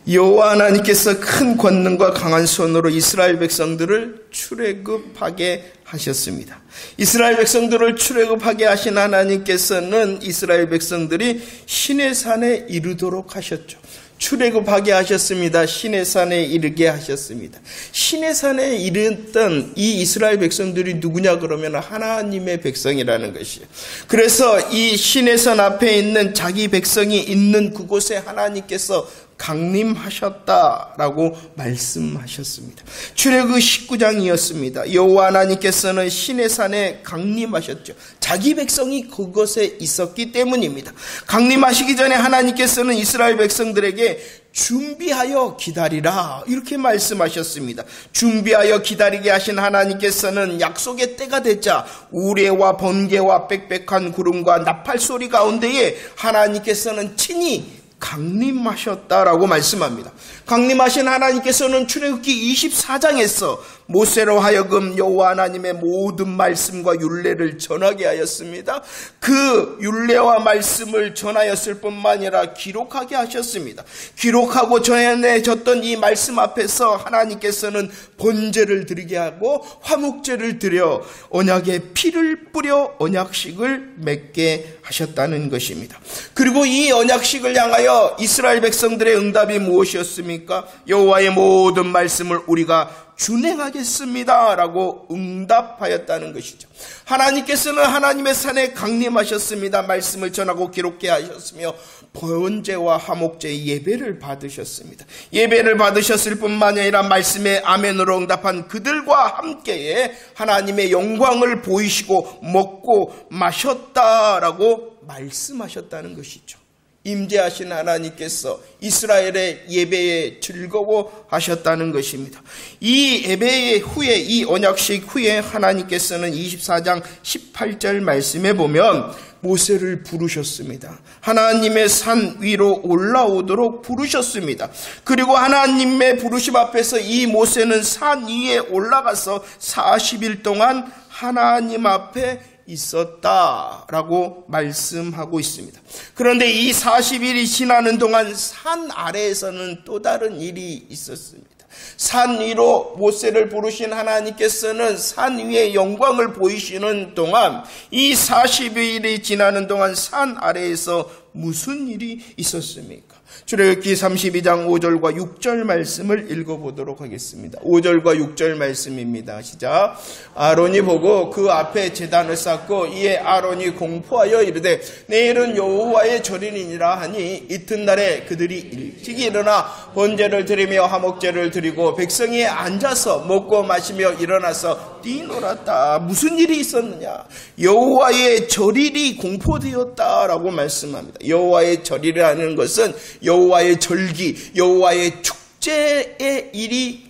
여호와 하나님께서 큰 권능과 강한 손으로 이스라엘 백성들을 출애굽하게 하셨습니다. 이스라엘 백성들을 출애굽하게 하신 하나님께서는 이스라엘 백성들이 시내산에 이르도록 하셨죠. 출애굽하게 하셨습니다. 시내산에 이르게 하셨습니다. 시내산에 이르던 이 이스라엘 백성들이 누구냐 그러면 하나님의 백성이라는 것이에요. 그래서 이 시내산 앞에 있는 자기 백성이 있는 그곳에 하나님께서 강림하셨다라고 말씀하셨습니다. 출애굽 19장이었습니다. 여호와 하나님께서는 시내산에 강림하셨죠. 자기 백성이 그곳에 있었기 때문입니다. 강림하시기 전에 하나님께서는 이스라엘 백성들에게 준비하여 기다리라 이렇게 말씀하셨습니다. 준비하여 기다리게 하신 하나님께서는 약속의 때가 되자 우레와 번개와 빽빽한 구름과 나팔 소리 가운데에 하나님께서는 친히 강림하셨다라고 말씀합니다. 강림하신 하나님께서는 출애굽기 24장에서 모세로 하여금 여호와 하나님의 모든 말씀과 율례를 전하게 하였습니다. 그 율례와 말씀을 전하였을 뿐만 아니라 기록하게 하셨습니다. 기록하고 전해졌던 이 말씀 앞에서 하나님께서는 번제를 드리게 하고 화목제를 드려 언약의 피를 뿌려 언약식을 맺게 하셨다는 것입니다. 그리고 이 언약식을 향하여 이스라엘 백성들의 응답이 무엇이었습니까? 여호와의 모든 말씀을 우리가 준행하겠습니다 라고 응답하였다는 것이죠. 하나님께서는 하나님의 산에 강림하셨습니다. 말씀을 전하고 기록해 하셨으며 번제와 화목제 예배를 받으셨습니다. 예배를 받으셨을 뿐만 아니라 말씀에 아멘으로 응답한 그들과 함께 하나님의 영광을 보이시고 먹고 마셨다라고 말씀하셨다는 것이죠. 임재하신 하나님께서 이스라엘의 예배에 즐거워하셨다는 것입니다. 이 예배 후에 이 언약식 후에 하나님께서는 24장 18절 말씀에 보면 모세를 부르셨습니다. 하나님의 산 위로 올라오도록 부르셨습니다. 그리고 하나님의 부르심 앞에서 이 모세는 산 위에 올라가서 40일 동안 하나님 앞에 있었다라고 말씀하고 있습니다. 그런데 이 40일이 지나는 동안 산 아래에서는 또 다른 일이 있었습니다. 산 위로 모세를 부르신 하나님께서는 산 위에 영광을 보이시는 동안 이 40일이 지나는 동안 산 아래에서 무슨 일이 있었습니까? 출애굽기 32장 5절과 6절 말씀을 읽어보도록 하겠습니다. 5절과 6절 말씀입니다. 시작. 아론이 보고 그 앞에 제단을 쌓고 이에 아론이 공포하여 이르되 내일은 여호와의 절이니라 하니 이튿날에 그들이 일찍 일어나 번제를 드리며 화목제를 드리고 백성이 앉아서 먹고 마시며 일어나서 뛰놀았다. 무슨 일이 있었느냐? 여호와의 절일이 공포되었다라고 말씀합니다. 여호와의 절이라는 것은 여호와의 절기, 여호와의 축제의 일이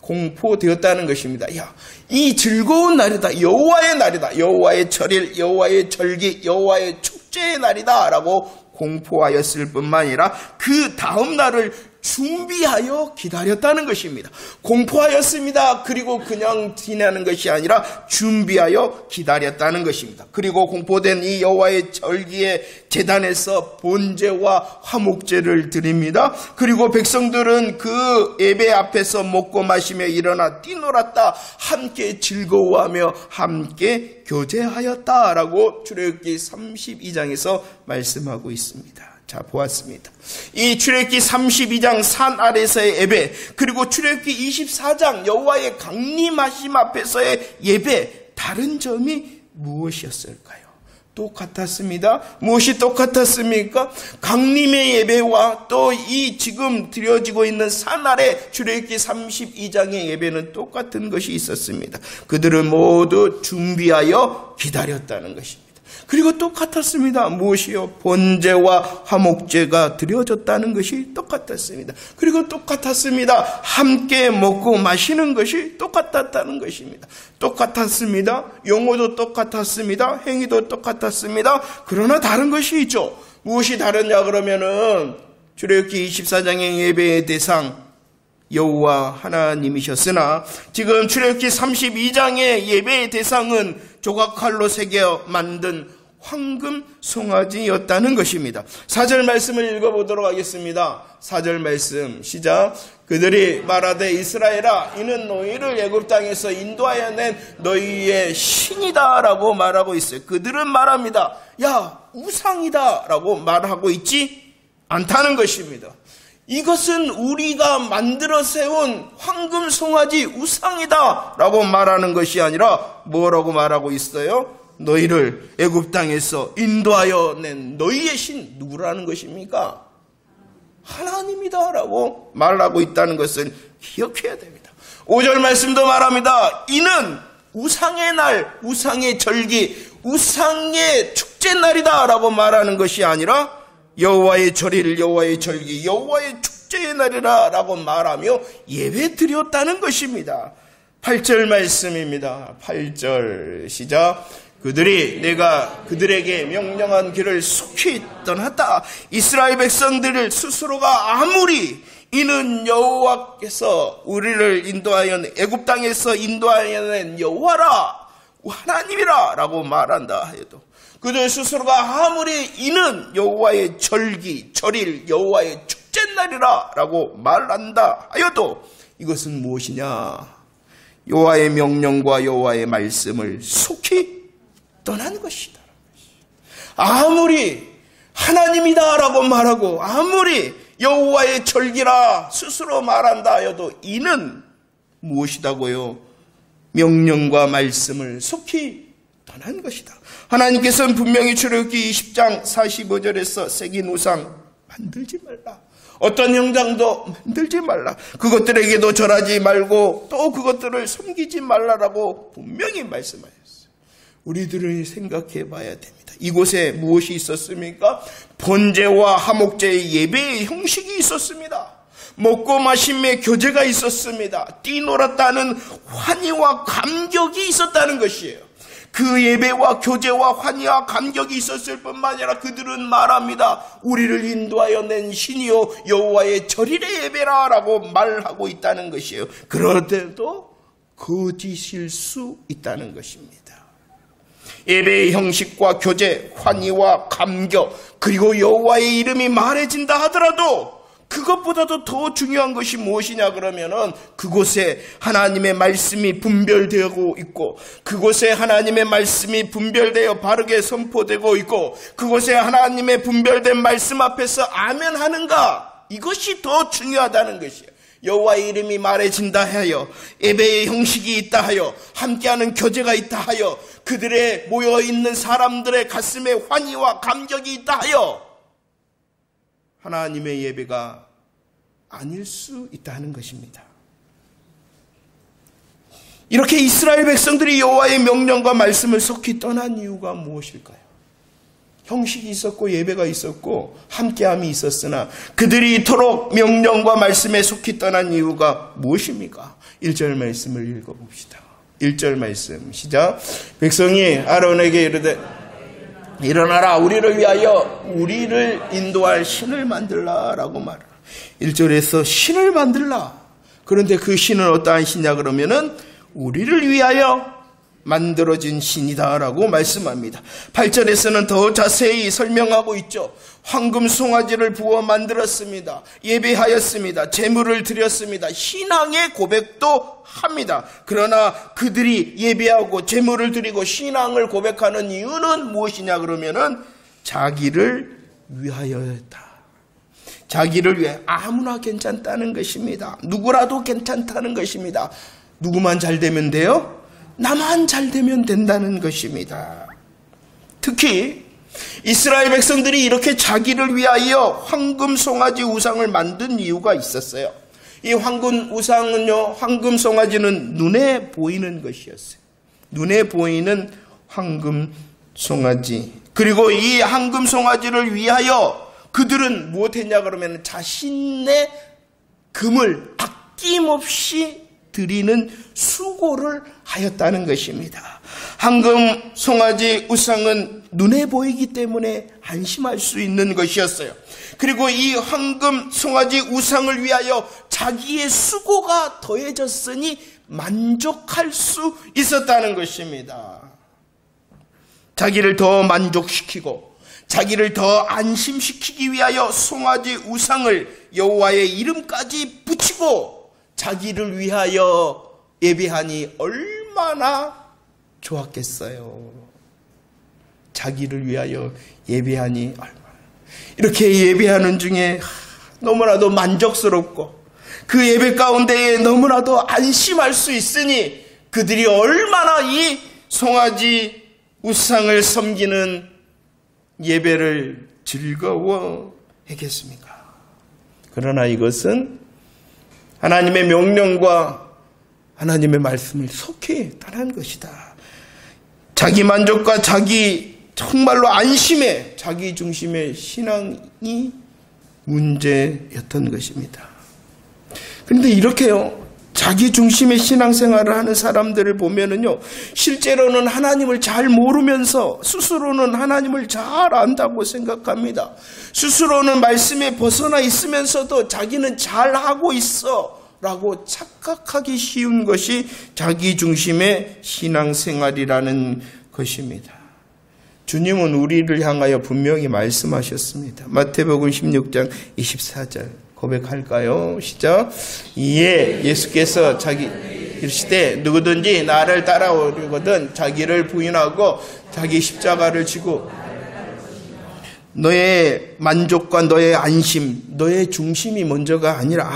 공포되었다는 것입니다. 야, 이 즐거운 날이다. 여호와의 날이다. 여호와의 절일, 여호와의 절기, 여호와의 축제의 날이다 라고 공포하였을 뿐만 아니라 그 다음 날을 준비하여 기다렸다는 것입니다. 공포하였습니다. 그리고 그냥 지나는 것이 아니라 준비하여 기다렸다는 것입니다. 그리고 공포된 이 여호와의 절기의 제단에서 번제와 화목제를 드립니다. 그리고 백성들은 그 예배 앞에서 먹고 마시며 일어나 뛰놀았다. 함께 즐거워하며 함께 교제하였다라고 출애굽기 32장에서 말씀하고 있습니다. 자, 보았습니다. 이 출애굽기 32장 산 아래서의 예배, 그리고 출애굽기 24장 여호와의 강림하심 앞에서의 예배, 다른 점이 무엇이었을까요? 똑같았습니다. 무엇이 똑같았습니까? 강림의 예배와 또 이 지금 드려지고 있는 산 아래 출애굽기 32장의 예배는 똑같은 것이 있었습니다. 그들은 모두 준비하여 기다렸다는 것입니다. 그리고 똑같았습니다. 무엇이요? 번제와 화목제가 드려졌다는 것이 똑같았습니다. 그리고 똑같았습니다. 함께 먹고 마시는 것이 똑같았다는 것입니다. 똑같았습니다. 용어도 똑같았습니다. 행위도 똑같았습니다. 그러나 다른 것이 있죠. 무엇이 다르냐 그러면은 출애굽기 24장의 예배의 대상 여호와 하나님이셨으나 지금 출애굽기 32장의 예배의 대상은 조각칼로 새겨 만든 황금 송아지였다는 것입니다. 4절 말씀을 읽어보도록 하겠습니다. 4절 말씀 시작. 그들이 말하되 이스라엘아 이는 너희를 애굽 땅에서 인도하여 낸 너희의 신이다 라고 말하고 있어요. 그들은 말합니다. 야 우상이다 라고 말하고 있지 않다는 것입니다. 이것은 우리가 만들어 세운 황금 송아지 우상이다 라고 말하는 것이 아니라 뭐라고 말하고 있어요? 너희를 애굽 땅에서 인도하여 낸 너희의 신 누구라는 것입니까? 하나님이다 라고 말하고 있다는 것을 기억해야 됩니다. 5절 말씀도 말합니다. 이는 우상의 날, 우상의 절기, 우상의 축제날이다 라고 말하는 것이 아니라 여호와의 절일, 여호와의 절기, 여호와의 축제의 날이라 라고 말하며 예배 드렸다는 것입니다. 8절 말씀입니다. 8절 시작. 그들이 내가 그들에게 명령한 길을 속히 떠났다. 이스라엘 백성들을 스스로가 아무리 이는 여호와께서 우리를 인도하여 애굽 땅에서 인도하여 낸 여호와라 하나님이라 라고 말한다 해도 그들 스스로가 아무리 이는 여호와의 절기, 절일, 여호와의 축제날이라 라고 말한다 하여도 이것은 무엇이냐? 여호와의 명령과 여호와의 말씀을 속히 떠난 것이다. 아무리 하나님이다 라고 말하고 아무리 여호와의 절기라 스스로 말한다 하여도 이는 무엇이다고요? 명령과 말씀을 속히 떠난 것이다. 하나님께서는 분명히 출애굽기 20장 45절에서 새긴 우상 만들지 말라. 어떤 형상도 만들지 말라. 그것들에게도 절하지 말고 또 그것들을 섬기지 말라라고 분명히 말씀하셨어요. 우리들은 생각해 봐야 됩니다. 이곳에 무엇이 있었습니까? 번제와 화목제의 예배의 형식이 있었습니다. 먹고 마심의 교제가 있었습니다. 뛰놀았다는 환희와 감격이 있었다는 것이에요. 그 예배와 교제와 환희와 감격이 있었을 뿐만 아니라 그들은 말합니다. 우리를 인도하여 낸 신이요 여호와의 절일의 예배라 라고 말하고 있다는 것이에요. 그럴 때도 거짓일 수 있다는 것입니다. 예배의 형식과 교제, 환희와 감격, 그리고 여호와의 이름이 말해진다 하더라도 그것보다도 더 중요한 것이 무엇이냐 그러면은 그곳에 하나님의 말씀이 분별되고 있고 그곳에 하나님의 말씀이 분별되어 바르게 선포되고 있고 그곳에 하나님의 분별된 말씀 앞에서 아멘 하는가, 이것이 더 중요하다는 것이에요. 여호와의 이름이 말해진다 하여, 예배의 형식이 있다 하여, 함께하는 교제가 있다 하여, 그들의 모여있는 사람들의 가슴에 환희와 감격이 있다 하여 하나님의 예배가 아닐 수 있다는 것입니다. 이렇게 이스라엘 백성들이 여호와의 명령과 말씀을 속히 떠난 이유가 무엇일까요? 형식이 있었고 예배가 있었고 함께함이 있었으나 그들이 이토록 명령과 말씀에 속히 떠난 이유가 무엇입니까? 1절 말씀을 읽어봅시다. 1절 말씀 시작. 백성이 아론에게 이르되 일어나라, 우리를 위하여 우리를 인도할 신을 만들라 라고 말해요. 1절에서 신을 만들라. 그런데 그 신은 어떠한 신이냐 그러면은 우리를 위하여 만들어진 신이다 라고 말씀합니다. 8절에서는 더 자세히 설명하고 있죠. 황금 송아지를 부어 만들었습니다. 예배하였습니다. 제물을 드렸습니다. 신앙의 고백도 합니다. 그러나 그들이 예배하고 제물을 드리고 신앙을 고백하는 이유는 무엇이냐 그러면은 자기를 위하여였다. 자기를 위해 아무나 괜찮다는 것입니다. 누구라도 괜찮다는 것입니다. 누구만 잘 되면 돼요? 나만 잘 되면 된다는 것입니다. 특히 이스라엘 백성들이 이렇게 자기를 위하여 황금 송아지 우상을 만든 이유가 있었어요. 이 황금 우상은요, 황금 송아지는 눈에 보이는 것이었어요. 눈에 보이는 황금 송아지. 그리고 이 황금 송아지를 위하여 그들은 무엇했냐 그러면 자신의 금을 아낌없이 드리는 수고를 하였다는 것입니다. 황금 송아지 우상은 눈에 보이기 때문에 안심할 수 있는 것이었어요. 그리고 이 황금 송아지 우상을 위하여 자기의 수고가 더해졌으니 만족할 수 있었다는 것입니다. 자기를 더 만족시키고 자기를 더 안심시키기 위하여 송아지 우상을 여호와의 이름까지 붙이고 자기를 위하여 예배하니 얼마나 좋았겠어요. 자기를 위하여 예배하니 얼마나. 이렇게 예배하는 중에 너무나도 만족스럽고 그 예배 가운데에 너무나도 안심할 수 있으니 그들이 얼마나 이 송아지 우상을 섬기는 예배를 즐거워하겠습니까? 그러나 이것은 하나님의 명령과 하나님의 말씀을 속히 따른 것이다. 자기 만족과 자기 정말로 안심의 자기 중심의 신앙이 문제였던 것입니다. 그런데 이렇게요, 자기 중심의 신앙생활을 하는 사람들을 보면은요, 실제로는 하나님을 잘 모르면서 스스로는 하나님을 잘 안다고 생각합니다. 스스로는 말씀에 벗어나 있으면서도 자기는 잘하고 있어 라고 착각하기 쉬운 것이 자기 중심의 신앙생활이라는 것입니다. 주님은 우리를 향하여 분명히 말씀하셨습니다. 마태복음 16장 24절 고백할까요? 시작. 이에 예수께서 이르시되 누구든지 나를 따라오려거든 자기를 부인하고 자기 십자가를 지고 너의 만족과 너의 안심, 너의 중심이 먼저가 아니라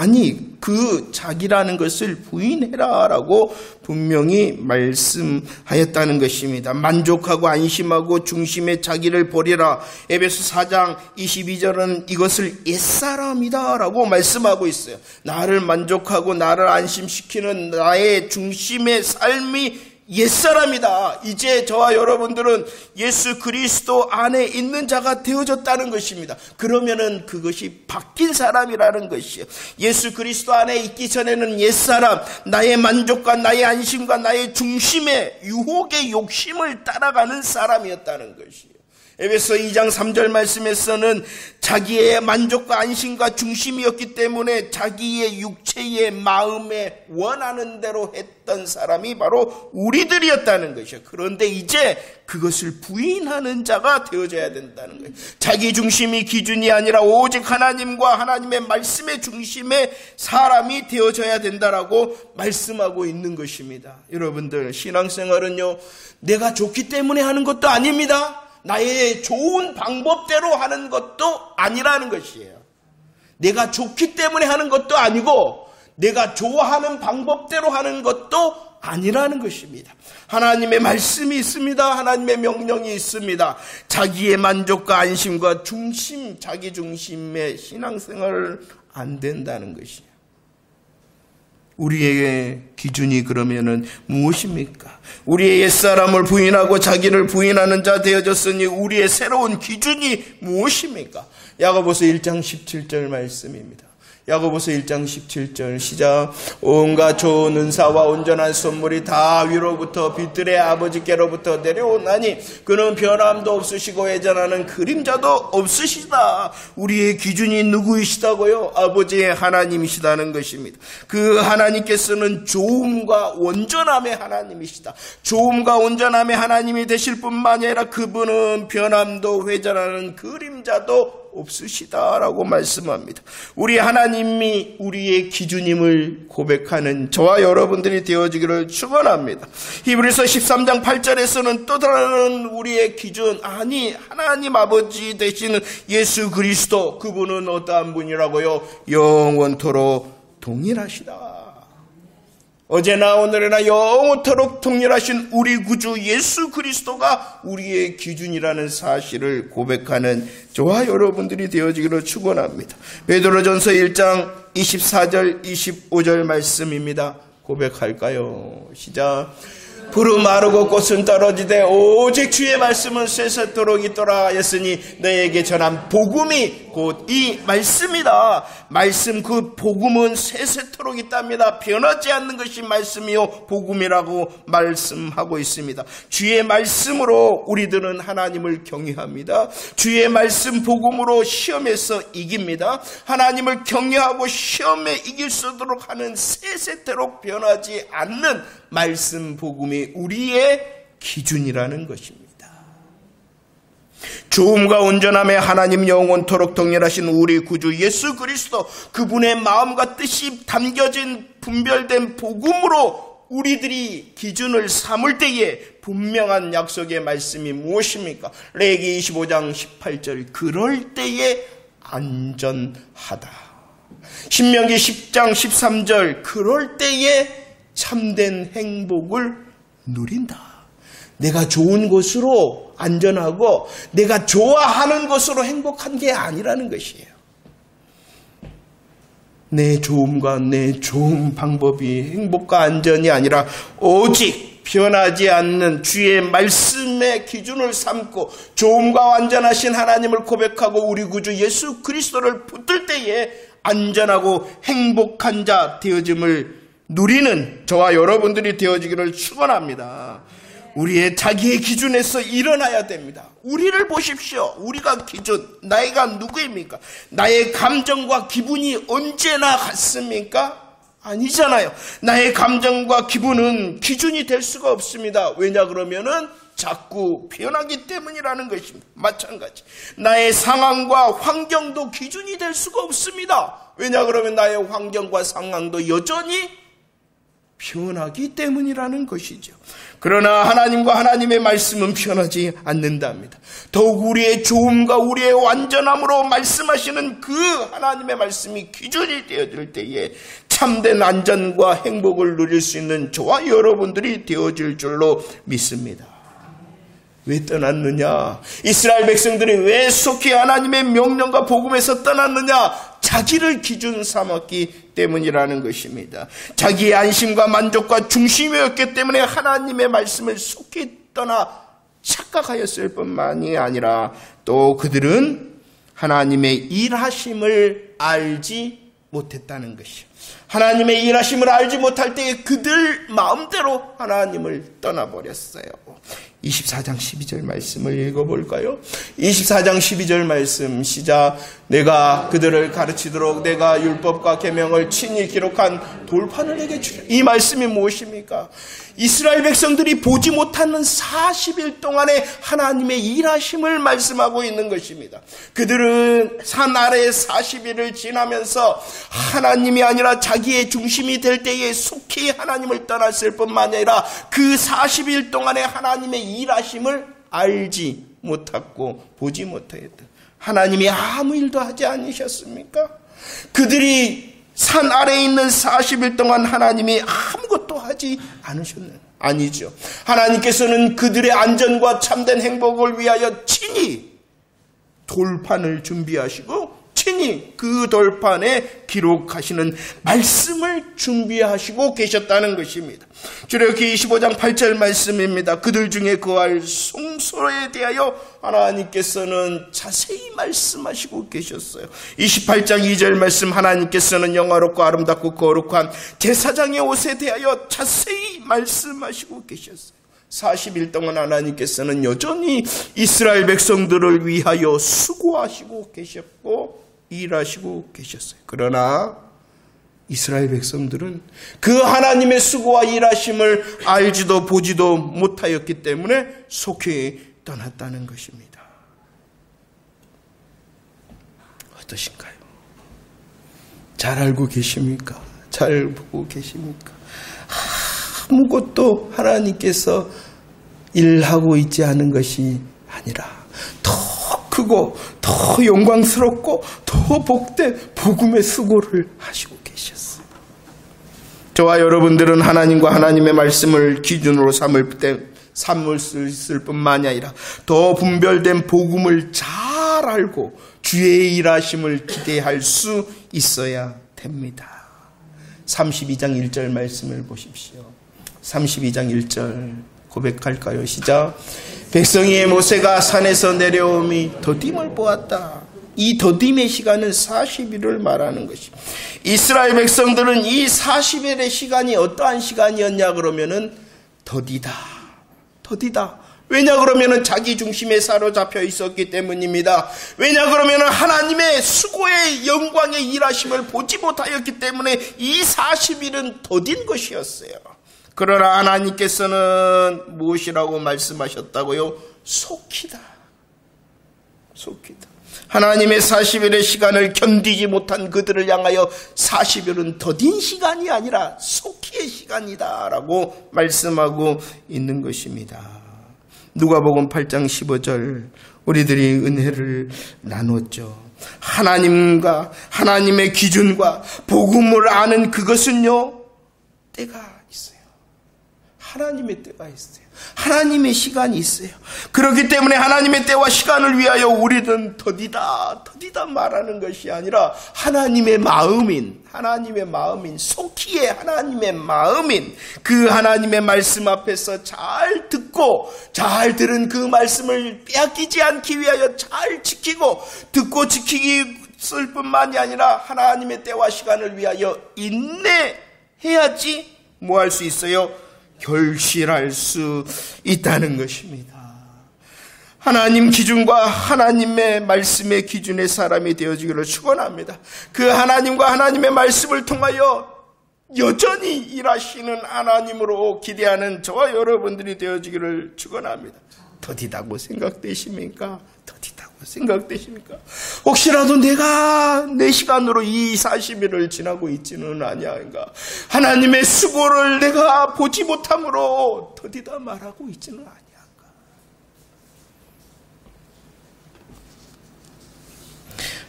그 자기라는 것을 부인해라 라고 분명히 말씀하였다는 것입니다. 만족하고 안심하고 중심의 자기를 버리라. 에베소 4장 22절은 이것을 옛사람이다 라고 말씀하고 있어요. 나를 만족하고 나를 안심시키는 나의 중심의 삶이 옛사람이다. 이제 저와 여러분들은 예수 그리스도 안에 있는 자가 되어졌다는 것입니다. 그러면은 그것이 바뀐 사람이라는 것이에요. 예수 그리스도 안에 있기 전에는 옛사람, 나의 만족과 나의 안심과 나의 중심의 유혹의 욕심을 따라가는 사람이었다는 것이에요. 에베소 2장 3절 말씀에서는 자기의 만족과 안심과 중심이었기 때문에 자기의 육체의 마음에 원하는 대로 했던 사람이 바로 우리들이었다는 것이요. 그런데 이제 그것을 부인하는 자가 되어져야 된다는 거예요. 자기 중심이 기준이 아니라 오직 하나님과 하나님의 말씀의 중심의 사람이 되어져야 된다라고 말씀하고 있는 것입니다. 여러분들, 신앙생활은요, 내가 좋기 때문에 하는 것도 아닙니다. 나의 좋은 방법대로 하는 것도 아니라는 것이에요. 내가 좋기 때문에 하는 것도 아니고 내가 좋아하는 방법대로 하는 것도 아니라는 것입니다. 하나님의 말씀이 있습니다. 하나님의 명령이 있습니다. 자기의 만족과 안심과 중심, 자기 중심의 신앙생활을 안 된다는 것이에요. 우리의 기준이 그러면은 무엇입니까? 우리의 옛사람을 부인하고 자기를 부인하는 자 되어졌으니 우리의 새로운 기준이 무엇입니까? 야고보서 1장 17절 말씀입니다. 야고보서 1장 17절 시작. 온갖 좋은 은사와 온전한 선물이 다 위로부터 빛들의 아버지께로부터 내려오나니 그는 변함도 없으시고 예전하는 그림자도 없으시다. 우리의 기준이 누구이시다고요? 아버지의 하나님이시다는 것입니다. 그 하나님께서는 좋음과 온전함의 하나님이시다. 좋음과 온전함의 하나님이 되실 뿐만 아니라 그분은 변함도 회전하는 그림자도 없으시다라고 말씀합니다. 우리 하나님이 우리의 기준임을 고백하는 저와 여러분들이 되어지기를 축원합니다. 히브리서 13장 8절에서는 또 다른 우리의 기준, 하나님 아버지 되시는 예수 그리스도, 그분은 어떠한 분이라고요? 영원토록 동일하시다. 어제나 오늘이나 영원토록 동일하신 우리 구주 예수 그리스도가 우리의 기준이라는 사실을 고백하는 저와 여러분들이 되어지기를 축원합니다. 베드로전서 1장 24절 25절 말씀입니다. 고백할까요? 시작. 푸른 마르고 꽃은 떨어지되 오직 주의 말씀은 쇠쇠토록 있도라 하였으니 너에게 전한 복음이 곧 이 말씀이다. 말씀, 그 복음은 쇠쇠토록 있답니다. 변하지 않는 것이 말씀이요 복음이라고 말씀하고 있습니다. 주의 말씀으로 우리들은 하나님을 경외합니다. 주의 말씀 복음으로 시험에서 이깁니다. 하나님을 경외하고 시험에 이길 수 있도록 하는 쇠쇠토록 변하지 않는 말씀 복음이 우리의 기준이라는 것입니다. 좋음과 온전함에 하나님 영원토록 동일하신 우리 구주 예수 그리스도, 그분의 마음과 뜻이 담겨진 분별된 복음으로 우리들이 기준을 삼을 때에 분명한 약속의 말씀이 무엇입니까? 레위기 25장 18절, 그럴 때에 안전하다. 신명기 10장 13절, 그럴 때에 참된 행복을 누린다. 내가 좋은 곳으로 안전하고 내가 좋아하는 것으로 행복한 게 아니라는 것이에요. 내 좋음과 내 좋은 방법이 행복과 안전이 아니라 오직 변하지 않는 주의 말씀의 기준을 삼고 좋음과 완전하신 하나님을 고백하고 우리 구주 예수 그리스도를 붙들 때에 안전하고 행복한 자 되어짐을 누리는 저와 여러분들이 되어지기를 축원합니다. 우리의 자기의 기준에서 일어나야 됩니다. 우리를 보십시오. 우리가 기준, 나이가 누구입니까? 나의 감정과 기분이 언제나 같습니까? 아니잖아요. 나의 감정과 기분은 기준이 될 수가 없습니다. 왜냐 그러면은 자꾸 변하기 때문이라는 것입니다. 마찬가지. 나의 상황과 환경도 기준이 될 수가 없습니다. 왜냐 그러면 나의 환경과 상황도 여전히 변하기 때문이라는 것이죠. 그러나 하나님과 하나님의 말씀은 변하지 않는답니다. 더욱 우리의 좋음과 우리의 완전함으로 말씀하시는 그 하나님의 말씀이 기준이 되어질 때에 참된 안전과 행복을 누릴 수 있는 저와 여러분들이 되어질 줄로 믿습니다. 왜 떠났느냐? 이스라엘 백성들이 왜 속히 하나님의 명령과 복음에서 떠났느냐? 자기를 기준 삼았기 때문이라는 것입니다. 자기의 안심과 만족과 중심이었기 때문에 하나님의 말씀을 속히 떠나 착각하였을 뿐만이 아니라 또 그들은 하나님의 일하심을 알지 못했다는 것이요. 하나님의 일하심을 알지 못할 때에 그들 마음대로 하나님을 떠나버렸어요. 24장 12절 말씀을 읽어볼까요? 24장 12절 말씀 시작. 내가 그들을 가르치도록 내가 율법과 계명을 친히 기록한 돌판을 내게 주리라. 이 말씀이 무엇입니까? 이스라엘 백성들이 보지 못하는 40일 동안의 하나님의 일하심을 말씀하고 있는 것입니다. 그들은 산 아래에 40일을 지나면서 하나님이 아니라 자기의 중심이 될 때에 속히 하나님을 떠났을 뿐만 아니라 그 40일 동안의 하나님의 일하심을 알지 못하고 보지 못하였다. 하나님이 아무 일도 하지 않으셨습니까? 그들이 산 아래에 있는 40일 동안 하나님이 아무것도 하지 않으셨는 아니죠. 하나님께서는 그들의 안전과 참된 행복을 위하여 친히 돌판을 준비하시고 친히 그 돌판에 기록하시는 말씀을 준비하시고 계셨다는 것입니다. 출애굽기 25장 8절 말씀입니다. 그들 중에 거할 송소에 대하여 하나님께서는 자세히 말씀하시고 계셨어요. 28장 2절 말씀, 하나님께서는 영화롭고 아름답고 거룩한 제사장의 옷에 대하여 자세히 말씀하시고 계셨어요. 40일 동안 하나님께서는 여전히 이스라엘 백성들을 위하여 수고하시고 계셨고 일하시고 계셨어요. 그러나 이스라엘 백성들은 그 하나님의 수고와 일하심을 알지도 보지도 못하였기 때문에 속히 떠났다는 것입니다. 어떠신가요? 잘 알고 계십니까? 잘 보고 계십니까? 아무것도 하나님께서 일하고 있지 않은 것이 아니라 더 크고 더 영광스럽고 더 복된 복음의 수고를 하시고 계셨어요. 저와 여러분들은 하나님과 하나님의 말씀을 기준으로 삼을 수 있을 뿐만이 아니라 더 분별된 복음을 잘 알고 주의 일하심을 기대할 수 있어야 됩니다. 32장 1절 말씀을 보십시오. 32장 1절 고백할까요? 시작. 백성이의 모세가 산에서 내려오미 더딤을 보았다. 이 더딤의 시간은 40일을 말하는 것입니다. 이스라엘 백성들은 이 40일의 시간이 어떠한 시간이었냐 그러면은 더디다. 왜냐 그러면은 자기 중심에 사로잡혀 있었기 때문입니다. 왜냐 그러면은 하나님의 수고의 영광의 일하심을 보지 못하였기 때문에 이 40일은 더딘 것이었어요. 그러나 하나님께서는 무엇이라고 말씀하셨다고요? 속히다. 속히다. 하나님의 40일의 시간을 견디지 못한 그들을 향하여 40일은 더딘 시간이 아니라 속히의 시간이다 라고 말씀하고 있는 것입니다. 누가복음 8장 15절 우리들이 은혜를 나눴죠. 하나님과 하나님의 기준과 복음을 아는 그것은요, 때가 있어요. 하나님의 때가 있어요. 하나님의 시간이 있어요. 그렇기 때문에 하나님의 때와 시간을 위하여 우리는 더디다 말하는 것이 아니라 하나님의 마음인 속히의 하나님의 마음인 그 하나님의 말씀 앞에서 잘 듣고 잘 들은 그 말씀을 빼앗기지 않기 위하여 잘 지키고 듣고 지키기 뿐만이 아니라 하나님의 때와 시간을 위하여 인내해야지 뭐 할 수 있어요? 결실할 수 있다는 것입니다. 하나님 기준과 하나님의 말씀의 기준의 사람이 되어지기를 축원합니다. 그 하나님과 하나님의 말씀을 통하여 여전히 일하시는 하나님으로 기대하는 저와 여러분들이 되어지기를 축원합니다. 더디다고 생각되십니까? 혹시라도 내가 내 시간으로 이 40일을 지나고 있지는 아니한가? 하나님의 수고를 내가 보지 못함으로 더디다 말하고 있지는 아니한가?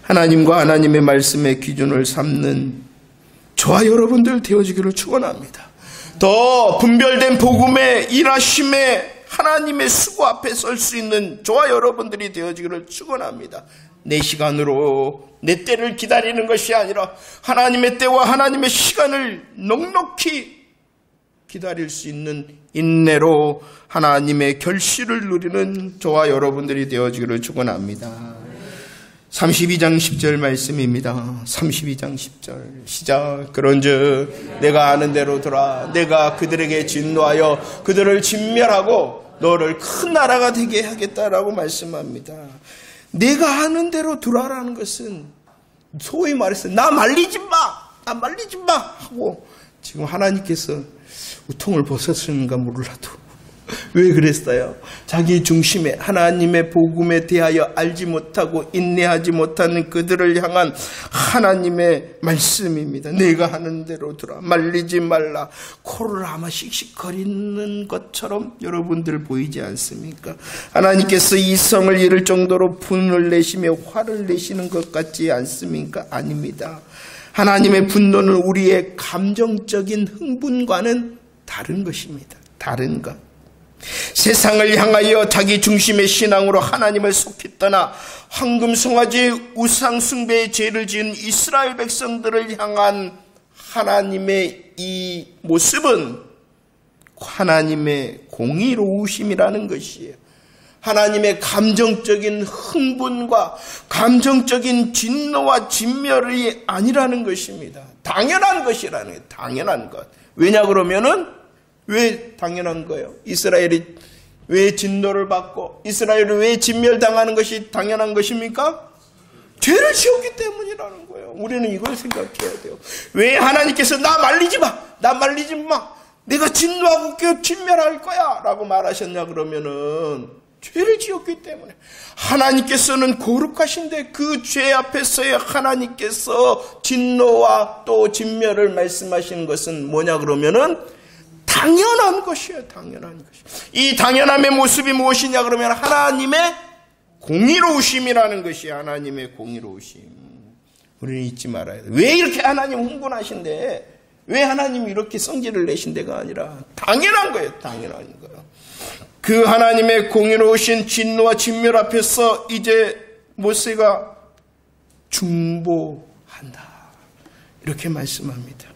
하나님과 하나님의 말씀의 기준을 삼는 저와 여러분들 되어지기를 축원합니다. 더 분별된 복음의 일하심에 하나님의 수고 앞에 설 수 있는 저와 여러분들이 되어지기를 축원합니다. 내 시간으로 내 때를 기다리는 것이 아니라 하나님의 때와 하나님의 시간을 넉넉히 기다릴 수 있는 인내로 하나님의 결실을 누리는 저와 여러분들이 되어지기를 축원합니다. 32장 10절 말씀입니다. 32장 10절 시작. 그런즉 내가 아는 대로 들어 내가 그들에게 진노하여 그들을 진멸하고 너를 큰 나라가 되게 하겠다라고 말씀합니다. 내가 아는 대로 두라라는 것은 소위 말해서 나 말리지 마 하고 지금 하나님께서 우통을 벗었는가 몰라도 왜 그랬어요? 자기 중심에 하나님의 복음에 대하여 알지 못하고 인내하지 못하는 그들을 향한 하나님의 말씀입니다. 내가 하는 대로 들어 말리지 말라. 코를 아마 씩씩거리는 것처럼 여러분들 보이지 않습니까? 하나님께서 이 성을 잃을 정도로 분을 내시며 화를 내시는 것 같지 않습니까? 아닙니다. 하나님의 분노는 우리의 감정적인 흥분과는 다른 것입니다. 다른 것. 세상을 향하여 자기 중심의 신앙으로 하나님을 속히 떠나 황금송아지 우상 숭배의 죄를 지은 이스라엘 백성들을 향한 하나님의 이 모습은 하나님의 공의로우심이라는 것이에요. 하나님의 감정적인 흥분과 감정적인 진노와 진멸이 아니라는 것입니다. 당연한 것이라는 거예요. 당연한 것. 왜냐 그러면은 왜 당연한 거예요? 이스라엘이 왜 진노를 받고 이스라엘이 왜 진멸당하는 것이 당연한 것입니까? 죄를 지었기 때문이라는 거예요. 우리는 이걸 생각해야 돼요. 왜 하나님께서 나 말리지 마. 내가 진노하고 진멸할 거야 라고 말하셨냐 그러면은 죄를 지었기 때문에. 하나님께서는 거룩하신데 그 죄 앞에서의 하나님께서 진노와 또 진멸을 말씀하시는 것은 뭐냐 그러면은 당연한 것이에요. 당연한 것. 이 당연함의 모습이 무엇이냐 그러면 하나님의 공의로우심이라는 것이 하나님의 공의로우심. 우리는 잊지 말아야 돼요. 왜 이렇게 하나님 흥분하신데 왜 하나님 이렇게 성질을 내신데가 아니라 당연한 거예요. 당연한 거예요. 그 하나님의 공의로우신 진노와 진멸 앞에서 이제 모세가 중보한다. 이렇게 말씀합니다.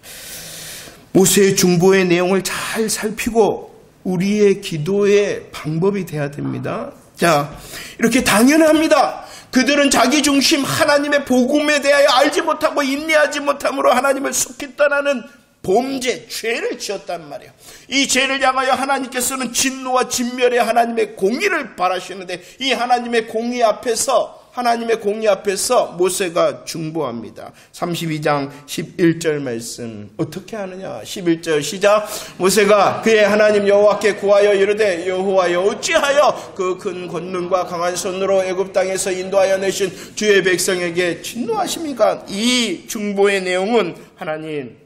모세의 중보의 내용을 잘 살피고 우리의 기도의 방법이 돼야 됩니다. 자, 이렇게 당연합니다. 그들은 자기 중심 하나님의 복음에 대하여 알지 못하고 인내하지 못함으로 하나님을 속히 떠나는 범죄, 죄를 지었단 말이에요. 이 죄를 향하여 하나님께서는 진노와 진멸의 하나님의 공의를 바라시는데 이 하나님의 공의 앞에서 하나님의 공의 앞에서 모세가 중보합니다. 32장 11절 말씀 어떻게 하느냐. 11절 시작. 모세가 그의 하나님 여호와께 구하여 이르되 여호와여 어찌하여 그 큰 권능과 강한 손으로 애굽 땅에서 인도하여 내신 주의 백성에게 진노하십니까? 이 중보의 내용은 하나님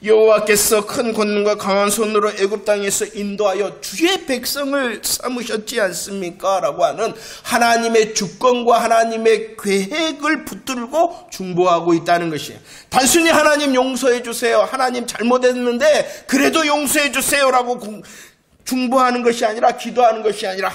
여호와께서 큰 권능과 강한 손으로 애굽 땅에서 인도하여 주의 백성을 삼으셨지 않습니까? 라고 하는 하나님의 주권과 하나님의 계획을 붙들고 중보하고 있다는 것이에요. 단순히 하나님 용서해 주세요, 하나님 잘못했는데 그래도 용서해 주세요라고 중보하는 것이 아니라, 기도하는 것이 아니라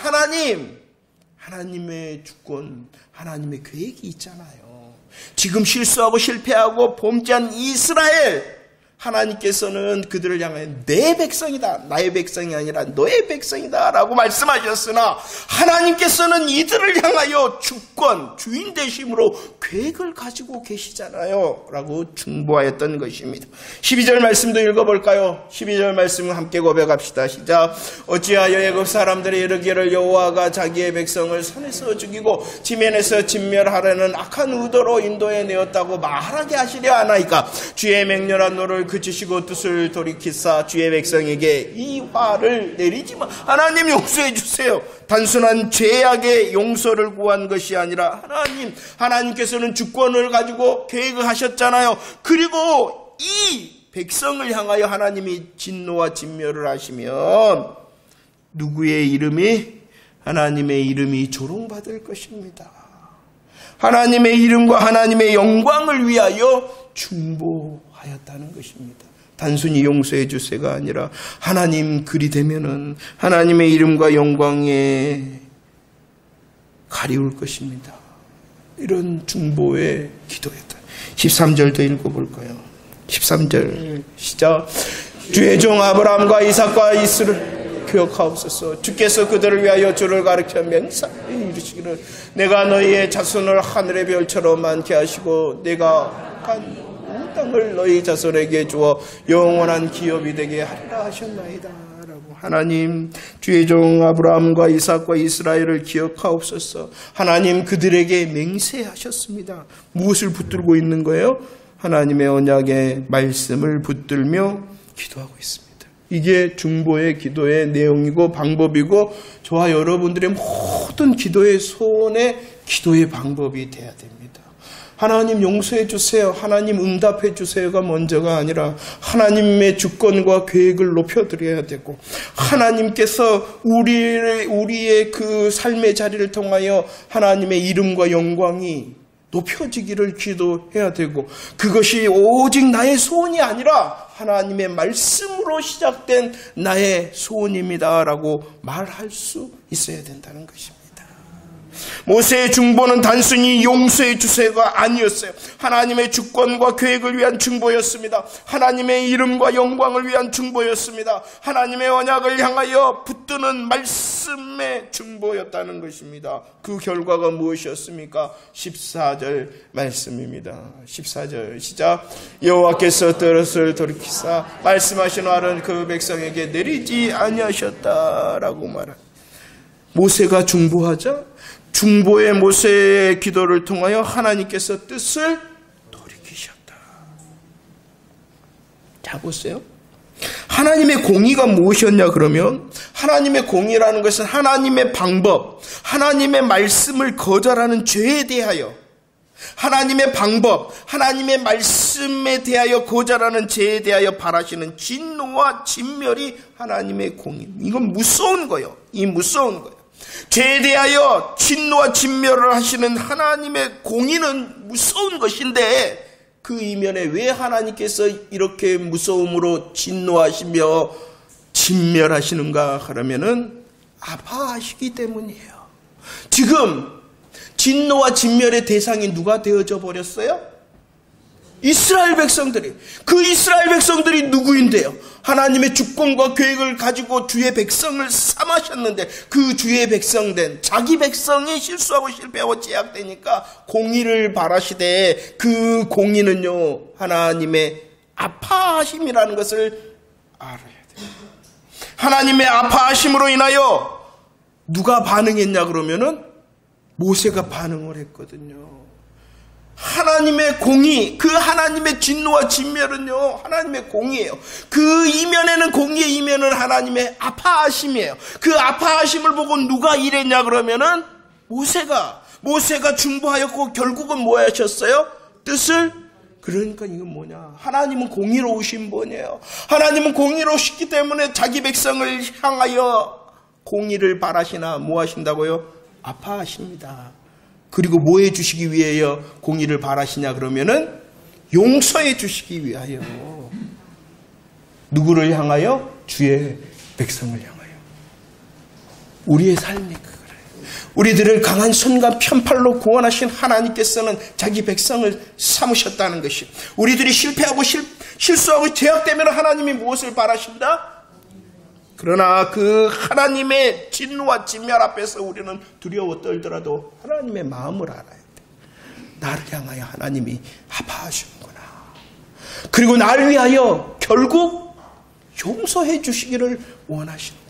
하나님의 주권, 하나님의 계획이 있잖아요. 지금 실수하고 실패하고 범죄한 이스라엘, 하나님께서는 그들을 향하여 내 백성이다, 나의 백성이 아니라 너의 백성이다 라고 말씀하셨으나 하나님께서는 이들을 향하여 주권, 주인 되심으로 계획을 가지고 계시잖아요 라고 중보하였던 것입니다. 12절 말씀도 읽어볼까요? 12절 말씀을 함께 고백합시다. 시작. 어찌하여 애굽 사람들이 이르기를 여호와가 자기의 백성을 손에서 죽이고 지면에서 진멸하려는 악한 의도로 인도해 내었다고 말하게 하시려 하나이까? 주의 맹렬한 노를 그치시고 뜻을 돌이키사 주의 백성에게 이 화를 내리지만. 하나님 용서해 주세요. 단순한 죄악의 용서를 구한 것이 아니라 하나님께서는 주권을 가지고 계획을 하셨잖아요. 그리고 이 백성을 향하여 하나님이 진노와 진멸을 하시면 누구의 이름이? 하나님의 이름이 조롱받을 것입니다. 하나님의 이름과 하나님의 영광을 위하여 중보하였다는 것입니다. 단순히 용서해 주세요가 아니라 하나님 그리 되면은 하나님의 이름과 영광에 가리울 것입니다. 이런 중보의 기도였다. 13절도 읽어볼까요? 13절 시작. 주의 종 아브라함과 이삭과 이스를 기억하옵소서. 주께서 그들을 위하여 주를 가르쳐 맹세하여 이르시기를 내가 너희의 자손을 하늘의 별처럼 많게 하시고 내가 간 땅을 너희 자손에게 주어 영원한 기업이 되게 하리라 하셨나이다 라고. 하나님 주의 종 아브라함과 이삭과 이스라엘을 기억하옵소서. 하나님 그들에게 맹세하셨습니다. 무엇을 붙들고 있는 거예요? 하나님의 언약의 말씀을 붙들며 기도하고 있습니다. 이게 중보의 기도의 내용이고 방법이고 저와 여러분들의 모든 기도의 소원의 기도의 방법이 돼야 됩니다. 하나님 용서해 주세요, 하나님 응답해 주세요가 먼저가 아니라 하나님의 주권과 계획을 높여드려야 되고 하나님께서 우리의 그 삶의 자리를 통하여 하나님의 이름과 영광이 높여지기를 기도해야 되고 그것이 오직 나의 소원이 아니라 하나님의 말씀으로 시작된 나의 소원입니다라고 말할 수 있어야 된다는 것입니다. 모세의 중보는 단순히 용서해 주세요가 아니었어요. 하나님의 주권과 계획을 위한 중보였습니다. 하나님의 이름과 영광을 위한 중보였습니다. 하나님의 언약을 향하여 붙드는 말씀의 중보였다는 것입니다. 그 결과가 무엇이었습니까? 14절 말씀입니다. 14절 시작. 여호와께서 뜻을 돌이키사 말씀하신 말은 그 백성에게 내리지 아니하셨다라고 말합니다. 모세가 중보하자 중보의 모세의 기도를 통하여 하나님께서 뜻을 돌이키셨다. 자 보세요. 하나님의 공의가 무엇이었냐 그러면 하나님의 공의라는 것은 하나님의 방법, 하나님의 말씀을 거절하는 죄에 대하여 하나님의 방법, 하나님의 말씀에 대하여 거절하는 죄에 대하여 바라시는 진노와 진멸이 하나님의 공의. 이건 무서운 거예요. 이 무서운 거예요. 죄에 대하여 진노와 진멸을 하시는 하나님의 공의는 무서운 것인데 그 이면에 왜 하나님께서 이렇게 무서움으로 진노하시며 진멸하시는가 하려면은 아파하시기 때문이에요. 지금 진노와 진멸의 대상이 누가 되어져 버렸어요? 이스라엘 백성들이. 그 이스라엘 백성들이 누구인데요? 하나님의 주권과 계획을 가지고 주의 백성을 삼으셨는데 그 주의 백성된 자기 백성이 실수하고 실패하고 제약되니까 공의를 바라시되 그 공의는요 하나님의 아파하심이라는 것을 알아야 돼요. 하나님의 아파하심으로 인하여 누가 반응했냐 그러면은 모세가 반응을 했거든요. 하나님의 공의, 그 하나님의 진노와 진멸은요, 하나님의 공의예요. 그 이면에는, 공의의 이면은 하나님의 아파하심이에요. 그 아파하심을 보고 누가 이랬냐 그러면은 모세가 중보하였고 결국은 뭐 하셨어요? 뜻을. 그러니까 이건 뭐냐, 하나님은 공의로우신 분이에요. 하나님은 공의로우시기 때문에 자기 백성을 향하여 공의를 바라시나 뭐 하신다고요? 아파하십니다. 그리고 뭐 해주시기 위하여 공의를 바라시냐 그러면은 용서해 주시기 위하여. 누구를 향하여? 주의 백성을 향하여. 우리의 삶이 그래요. 우리들을 강한 손과 편팔로 구원하신 하나님께서는 자기 백성을 삼으셨다는 것이, 우리들이 실패하고 실수하고 죄악되면 하나님이 무엇을 바라신다? 그러나 그 하나님의 진노와 진멸 앞에서 우리는 두려워 떨더라도 하나님의 마음을 알아야 돼. 나를 향하여 하나님이 아파하시는구나. 그리고 나를 위하여 결국 용서해 주시기를 원하시는구나.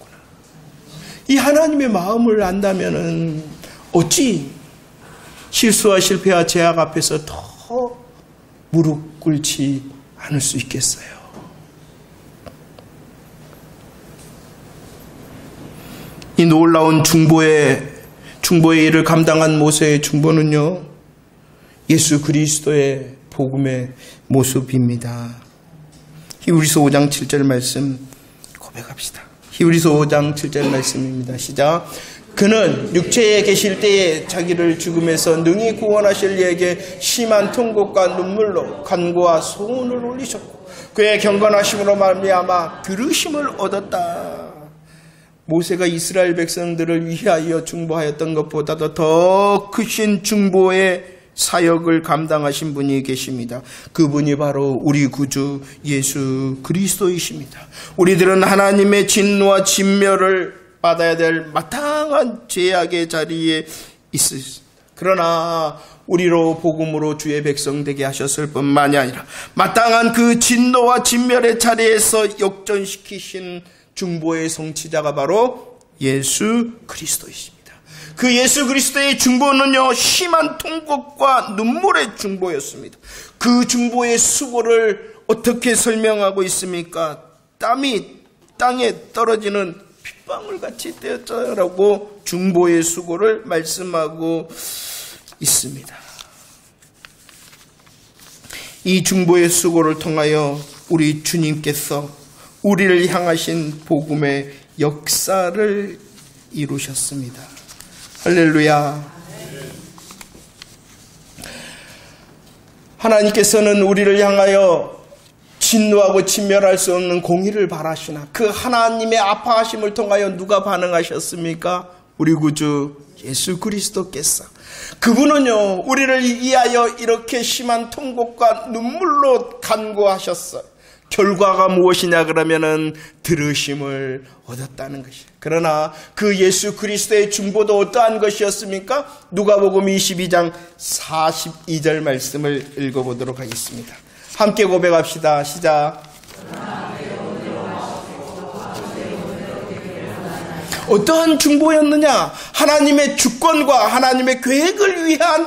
이 하나님의 마음을 안다면은 어찌 실수와 실패와 죄악 앞에서 더 무릎 꿇지 않을 수 있겠어요. 이 놀라운 중보의 일을 감당한 모세의 중보는요, 예수 그리스도의 복음의 모습입니다. 히브리서 5장 7절 말씀 고백합시다. 히브리서 5장 7절 말씀입니다. 시작. 그는 육체에 계실 때에 자기를 죽음에서 능히 구원하실 이에게 심한 통곡과 눈물로 간구와 소원을 올리셨고 그의 경건하심으로 말미암아 들으심을 얻었다. 모세가 이스라엘 백성들을 위하여 중보하였던 것보다도 더 크신 중보의 사역을 감당하신 분이 계십니다. 그분이 바로 우리 구주 예수 그리스도이십니다. 우리들은 하나님의 진노와 진멸을 받아야 될 마땅한 죄악의 자리에 있습니다. 그러나 우리로 복음으로 주의 백성 되게 하셨을 뿐만이 아니라 마땅한 그 진노와 진멸의 자리에서 역전시키신 중보의 성취자가 바로 예수 그리스도이십니다. 그 예수 그리스도의 중보는요, 심한 통곡과 눈물의 중보였습니다. 그 중보의 수고를 어떻게 설명하고 있습니까? 땀이 땅에 떨어지는 핏방울 같이 되었다라고 중보의 수고를 말씀하고 있습니다. 이 중보의 수고를 통하여 우리 주님께서 우리를 향하신 복음의 역사를 이루셨습니다. 할렐루야. 하나님께서는 우리를 향하여 진노하고 진멸할 수 없는 공의를 바라시나 그 하나님의 아파하심을 통하여 누가 반응하셨습니까? 우리 구주 예수 그리스도께서. 그분은요, 우리를 위하여 이렇게 심한 통곡과 눈물로 간구하셨어요. 결과가 무엇이냐 그러면은 들으심을 얻었다는 것이에요. 그러나 그 예수 그리스도의 중보도 어떠한 것이었습니까? 누가복음 22장 42절 말씀을 읽어보도록 하겠습니다. 함께 고백합시다. 시작. 어떠한 중보였느냐? 하나님의 주권과 하나님의 계획을 위한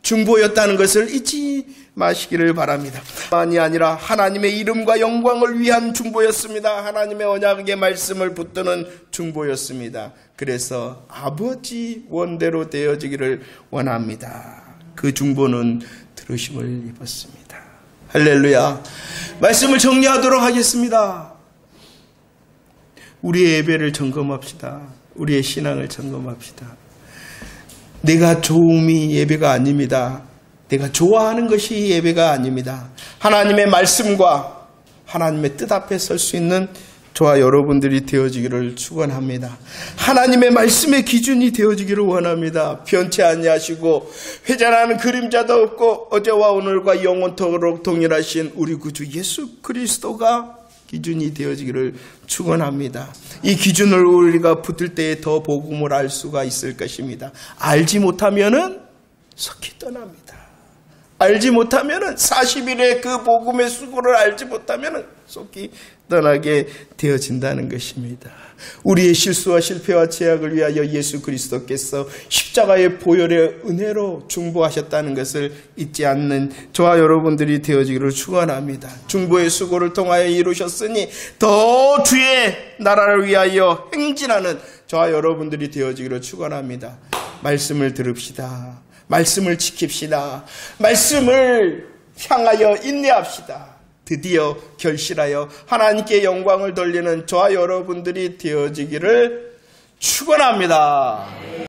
중보였다는 것을 잊지 마시기를 바랍니다. 만이 아니라 하나님의 이름과 영광을 위한 중보였습니다. 하나님의 언약의 말씀을 붙드는 중보였습니다. 그래서 아버지 원대로 되어지기를 원합니다. 그 중보는 들으심을 입었습니다. 할렐루야. 말씀을 정리하도록 하겠습니다. 우리의 예배를 점검합시다. 우리의 신앙을 점검합시다. 내가 좋음이 예배가 아닙니다. 내가 좋아하는 것이 예배가 아닙니다. 하나님의 말씀과 하나님의 뜻 앞에 설 수 있는 저와 여러분들이 되어지기를 축원합니다. 하나님의 말씀의 기준이 되어지기를 원합니다. 변치 아니하시고 회전하는 그림자도 없고 어제와 오늘과 영원토록 동일하신 우리 구주 예수 그리스도가 기준이 되어지기를 축원합니다. 이 기준을 우리가 붙들 때에 더 복음을 알 수가 있을 것입니다. 알지 못하면은 석히 떠납니다. 알지 못하면은 40일의 그 복음의 수고를 알지 못하면은 속히 떠나게 되어진다는 것입니다. 우리의 실수와 실패와 죄악을 위하여 예수 그리스도께서 십자가의 보혈의 은혜로 중보하셨다는 것을 잊지 않는 저와 여러분들이 되어지기를 축원합니다. 중보의 수고를 통하여 이루셨으니 더 주의 나라를 위하여 행진하는 저와 여러분들이 되어지기를 축원합니다. 말씀을 들읍시다. 말씀을 지킵시다. 말씀을 향하여 인내합시다. 드디어 결실하여 하나님께 영광을 돌리는 저와 여러분들이 되어지기를 축원합니다.